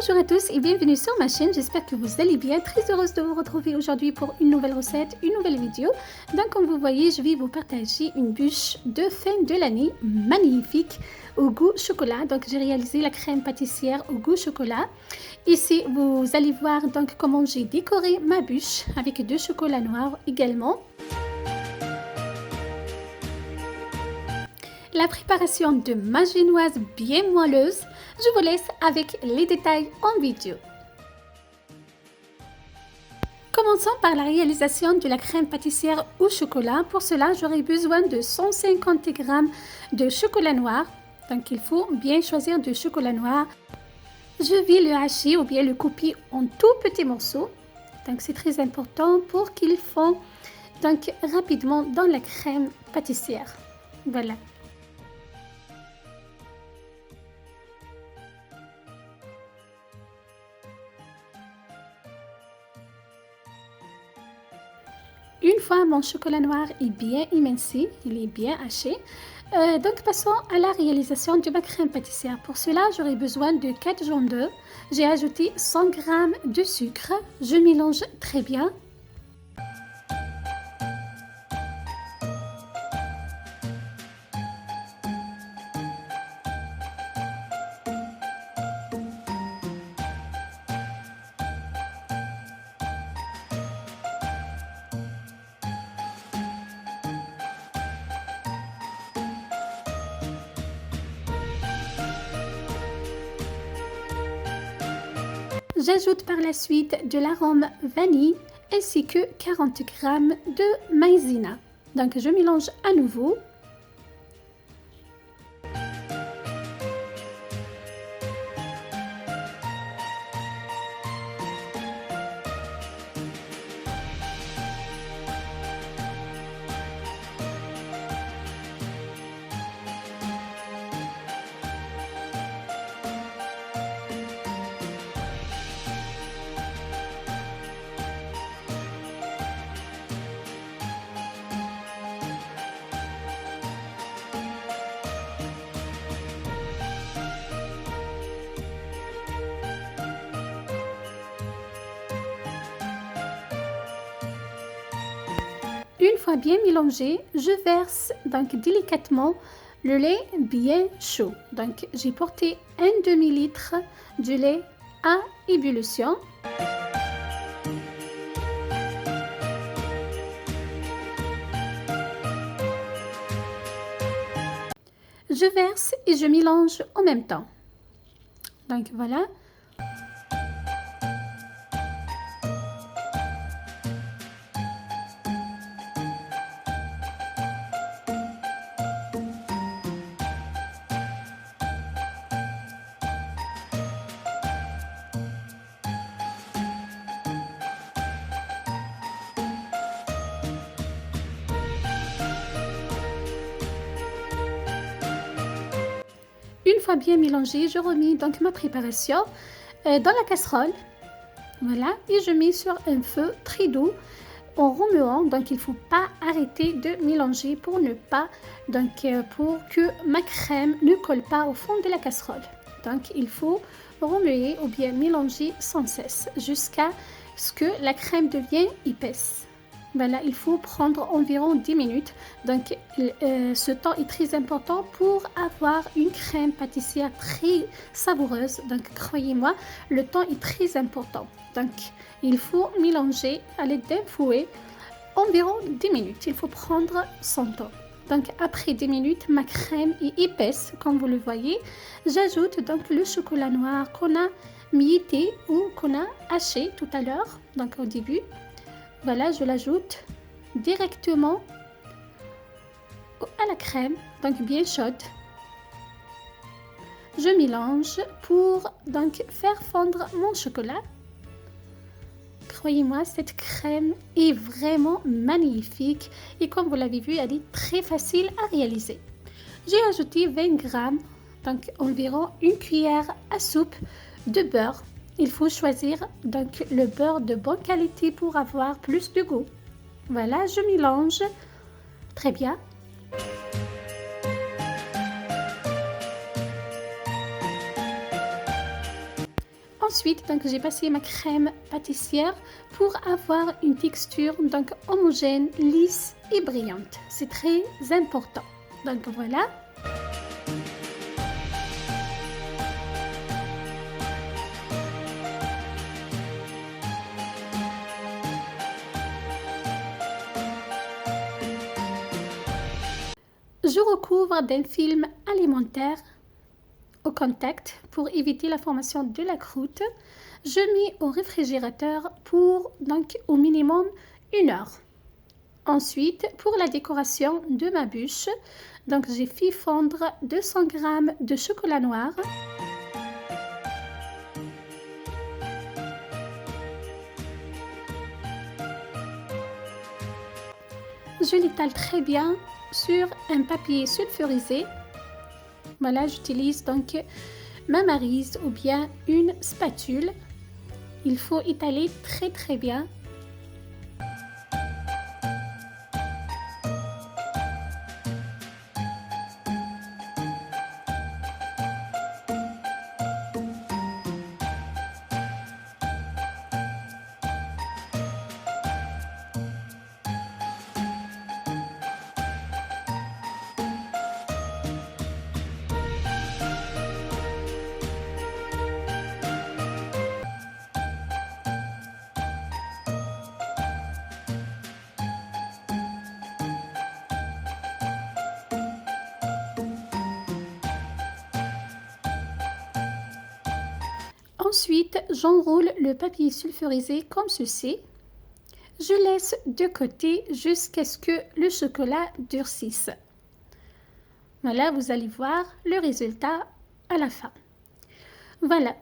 Bonjour à tous et bienvenue sur ma chaîne, j'espère que vous allez bien, très heureuse de vous retrouver aujourd'hui pour une nouvelle recette, une nouvelle vidéo. Donc comme vous voyez, je vais vous partager une bûche de fin de l'année magnifique au goût chocolat. Donc j'ai réalisé la crème pâtissière au goût chocolat. Ici vous allez voir donc comment j'ai décoré ma bûche avec du chocolat noir également. La préparation de ma génoise bien moelleuse, je vous laisse avec les détails en vidéo. Commençons par la réalisation de la crème pâtissière au chocolat. Pour cela, j'aurai besoin de 150 g de chocolat noir. Donc, il faut bien choisir du chocolat noir. Je vais le hacher ou bien le couper en tout petits morceaux. Donc, c'est très important pour qu'il fond donc rapidement dans la crème pâtissière. Voilà. Une fois mon chocolat noir est bien émincé, il est bien haché, donc passons à la réalisation de ma crème pâtissière. Pour cela, j'aurai besoin de 4 jaunes d'œufs. J'ai ajouté 100 g de sucre. Je mélange très bien. J'ajoute par la suite de l'arôme vanille ainsi que 40 g de maïzena. Donc je mélange à nouveau. Une fois bien mélangé, je verse donc délicatement le lait bien chaud. Donc j'ai porté un demi-litre de lait à ébullition. Je verse et je mélange en même temps. Donc voilà. Une fois bien mélangé, je remets donc ma préparation dans la casserole. Voilà, et je mets sur un feu très doux en remuant. Donc il ne faut pas arrêter de mélanger pour ne pas, pour que ma crème ne colle pas au fond de la casserole. Donc il faut remuer ou bien mélanger sans cesse jusqu'à ce que la crème devienne épaisse. Voilà, il faut prendre environ 10 minutes. Donc, ce temps est très important pour avoir une crème pâtissière très savoureuse. Donc, croyez-moi, le temps est très important. Donc, il faut mélanger à l'aide d'un fouet environ 10 minutes. Il faut prendre son temps. Donc, après 10 minutes, ma crème est épaisse, comme vous le voyez. J'ajoute donc le chocolat noir qu'on a mietté ou qu'on a haché tout à l'heure, donc au début. Voilà, je l'ajoute directement à la crème, donc bien chaude. Je mélange pour donc faire fondre mon chocolat. Croyez-moi, cette crème est vraiment magnifique et comme vous l'avez vu, elle est très facile à réaliser. J'ai ajouté 20 g, donc environ une cuillère à soupe de beurre. Il faut choisir donc le beurre de bonne qualité pour avoir plus de goût. Voilà, je mélange très bien. Ensuite, donc, j'ai passé ma crème pâtissière pour avoir une texture donc homogène, lisse et brillante. C'est très important. Donc voilà. Je recouvre d'un film alimentaire au contact pour éviter la formation de la croûte. Je mets au réfrigérateur pour donc au minimum 1 heure. Ensuite, pour la décoration de ma bûche, donc j'ai fait fondre 200 g de chocolat noir. Je l'étale très bien sur un papier sulfurisé. Voilà, j'utilise donc ma maryse ou bien une spatule. Il faut étaler très bien. Ensuite, j'enroule le papier sulfurisé comme ceci. Je laisse de côté jusqu'à ce que le chocolat durcisse. Voilà, vous allez voir le résultat à la fin. Voilà.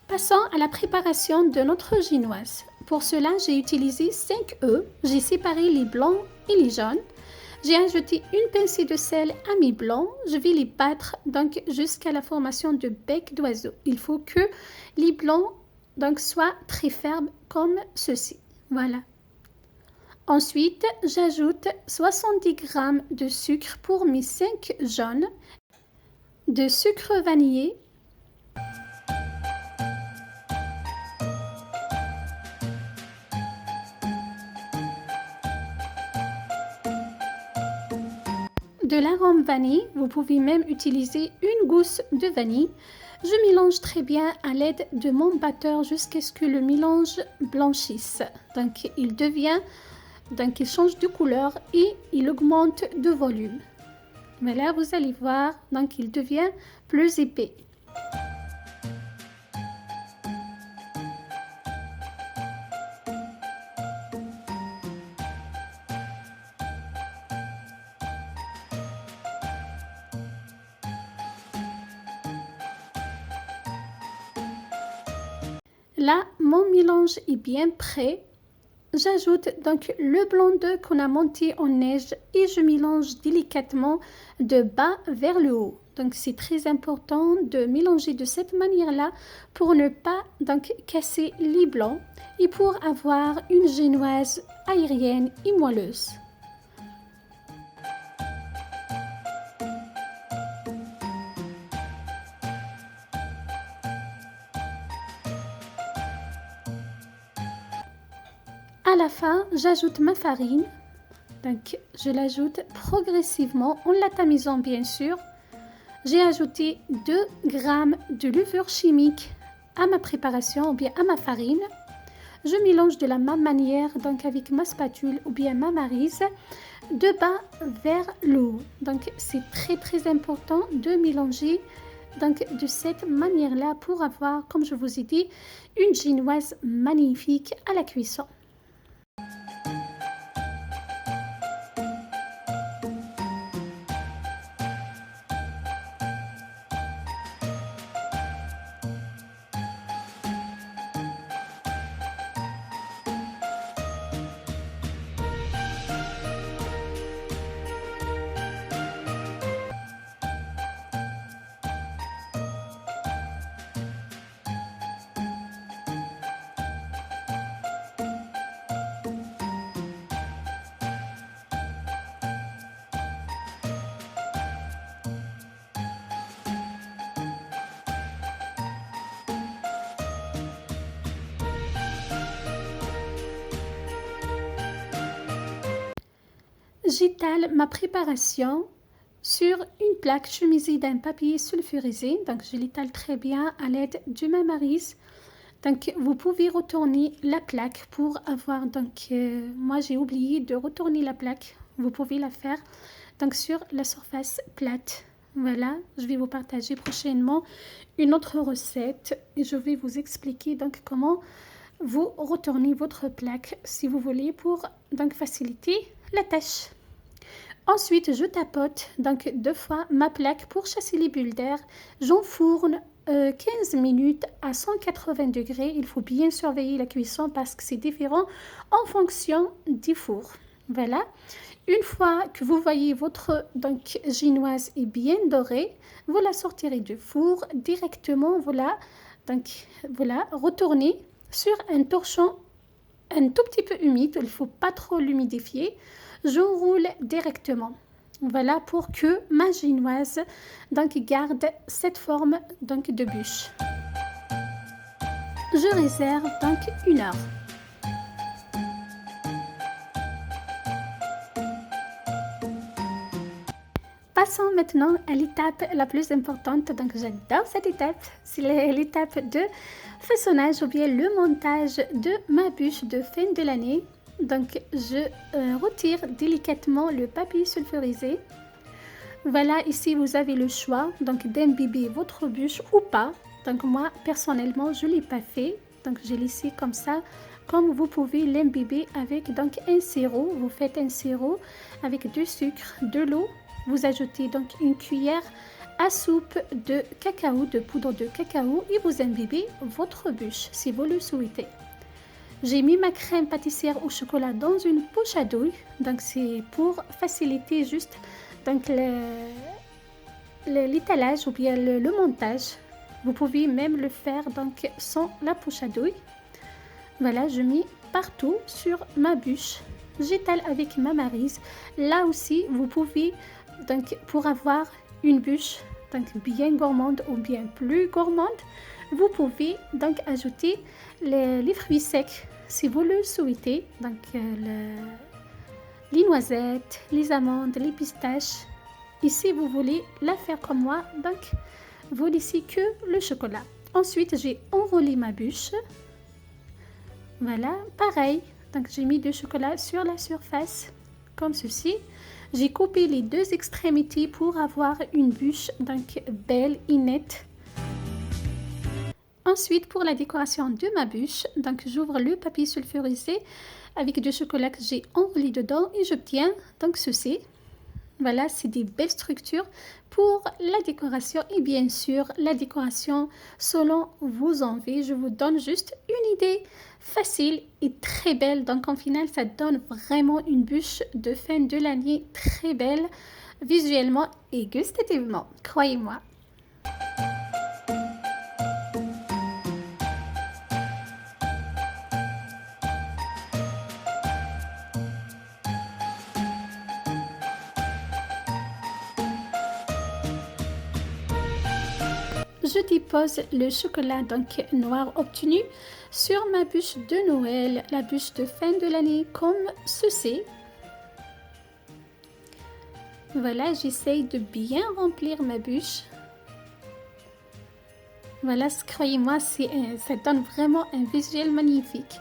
Passons à la préparation de notre génoise. Pour cela, j'ai utilisé 5 œufs. J'ai séparé les blancs et les jaunes. J'ai ajouté une pincée de sel à mes blancs. Je vais les battre donc jusqu'à la formation de bec d'oiseau. Il faut que les blancs donc soient très fermes comme ceci. Voilà. Ensuite, j'ajoute 70 g de sucre pour mes 5 jaunes, de sucre vanillé, de l'arôme vanille. Vous pouvez même utiliser une gousse de vanille. Je mélange très bien à l'aide de mon batteur jusqu'à ce que le mélange blanchisse. Donc il change de couleur et il augmente de volume. Mais là, vous allez voir, donc il devient plus épais. Là, mon mélange est bien prêt. J'ajoute donc le blanc d'œuf qu'on a monté en neige et je mélange délicatement de bas vers le haut. Donc c'est très important de mélanger de cette manière-là pour ne pas donc casser les blancs et pour avoir une génoise aérienne et moelleuse. À la fin, j'ajoute ma farine. Donc, je l'ajoute progressivement en la tamisant bien sûr. J'ai ajouté 2 g de levure chimique à ma préparation ou bien à ma farine. Je mélange de la même manière donc avec ma spatule ou bien ma maryse de bas vers le haut. Donc, c'est très important de mélanger donc de cette manière-là pour avoir, comme je vous ai dit, une génoise magnifique à la cuisson. j'étale ma préparation sur une plaque chemisée d'un papier sulfurisé. Donc, je l'étale très bien à l'aide du Mamaris. Donc, vous pouvez retourner la plaque pour avoir, moi j'ai oublié de retourner la plaque. Vous pouvez la faire donc sur la surface plate. Voilà, je vais vous partager prochainement une autre recette et je vais vous expliquer donc comment vous retournez votre plaque si vous voulez pour donc faciliter la tâche. Ensuite, je tapote donc 2 fois ma plaque pour chasser les bulles d'air. J'enfourne 15 minutes à 180 degrés. Il faut bien surveiller la cuisson parce que c'est différent en fonction du four. Voilà. Une fois que vous voyez votre génoise est bien dorée, vous la sortirez du four directement. Voilà. Donc, voilà, retournez sur un torchon un tout petit peu humide. Il ne faut pas trop l'humidifier. Je roule directement. Voilà pour que ma génoise garde cette forme de bûche. Je réserve 1 heure. Passons maintenant à l'étape la plus importante. Donc j'adore cette étape. C'est l'étape de façonnage ou bien le montage de ma bûche de fin de l'année. Donc je retire délicatement le papier sulfurisé. Voilà, ici vous avez le choix d'imbiber votre bûche ou pas. Donc moi personnellement je ne l'ai pas fait. Donc j'ai laissé comme ça. Comme vous pouvez l'imbiber avec un sirop. Vous faites un sirop avec du sucre, de l'eau. Vous ajoutez une cuillère à soupe de cacao, de poudre de cacao et vous imbibez votre bûche si vous le souhaitez. J'ai mis ma crème pâtissière au chocolat dans une poche à douille. Donc c'est pour faciliter juste l'étalage ou bien le montage. Vous pouvez même le faire sans la poche à douille. Voilà, je mets partout sur ma bûche. J'étale avec ma maryse. Là aussi, vous pouvez pour avoir une bûche bien gourmande ou bien plus gourmande, vous pouvez ajouter les fruits secs si vous le souhaitez. Les noisettes, les amandes, les pistaches. Et si vous voulez la faire comme moi, vous laissez que le chocolat. Ensuite, j'ai enroulé ma bûche. Voilà, pareil. J'ai mis du chocolat sur la surface, comme ceci. J'ai coupé les 2 extrémités pour avoir une bûche belle et nette. Ensuite, pour la décoration de ma bûche, j'ouvre le papier sulfurisé avec du chocolat que j'ai enroulé dedans et j'obtiens ceci. Voilà, c'est des belles structures pour la décoration et bien sûr la décoration selon vos envies. Je vous donne juste une idée facile et très belle. Donc en final, ça donne vraiment une bûche de fin de l'année très belle visuellement et gustativement, croyez-moi. Je dépose le chocolat noir obtenu sur ma bûche de Noël, la bûche de fin de l'année comme ceci. Voilà, j'essaye de bien remplir ma bûche. Voilà, croyez-moi, ça donne vraiment un visuel magnifique.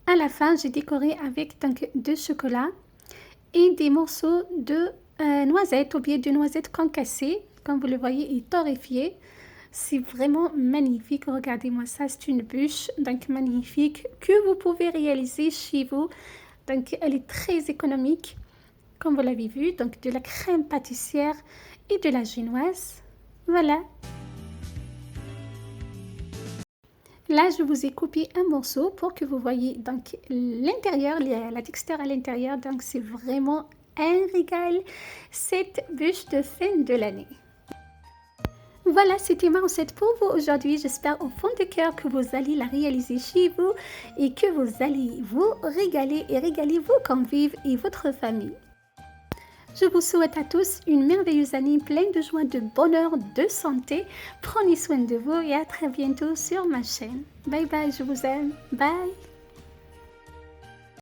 À la fin, j'ai décoré avec de chocolat et des morceaux de noisettes ou bien de noisettes concassées. Comme vous le voyez, est torréfié. C'est vraiment magnifique. Regardez-moi ça, c'est une bûche magnifique que vous pouvez réaliser chez vous. Elle est très économique, comme vous l'avez vu. De la crème pâtissière et de la génoise. Voilà. Là, je vous ai coupé un morceau pour que vous voyez donc l'intérieur, la texture à l'intérieur. Donc, c'est vraiment un régal, cette bûche de fin de l'année. Voilà, c'était ma recette pour vous aujourd'hui. J'espère au fond de cœur que vous allez la réaliser chez vous et que vous allez vous régaler et régaler vos convives et votre famille. Je vous souhaite à tous une merveilleuse année pleine de joie, de bonheur, de santé. Prenez soin de vous et à très bientôt sur ma chaîne. Bye bye, je vous aime. Bye.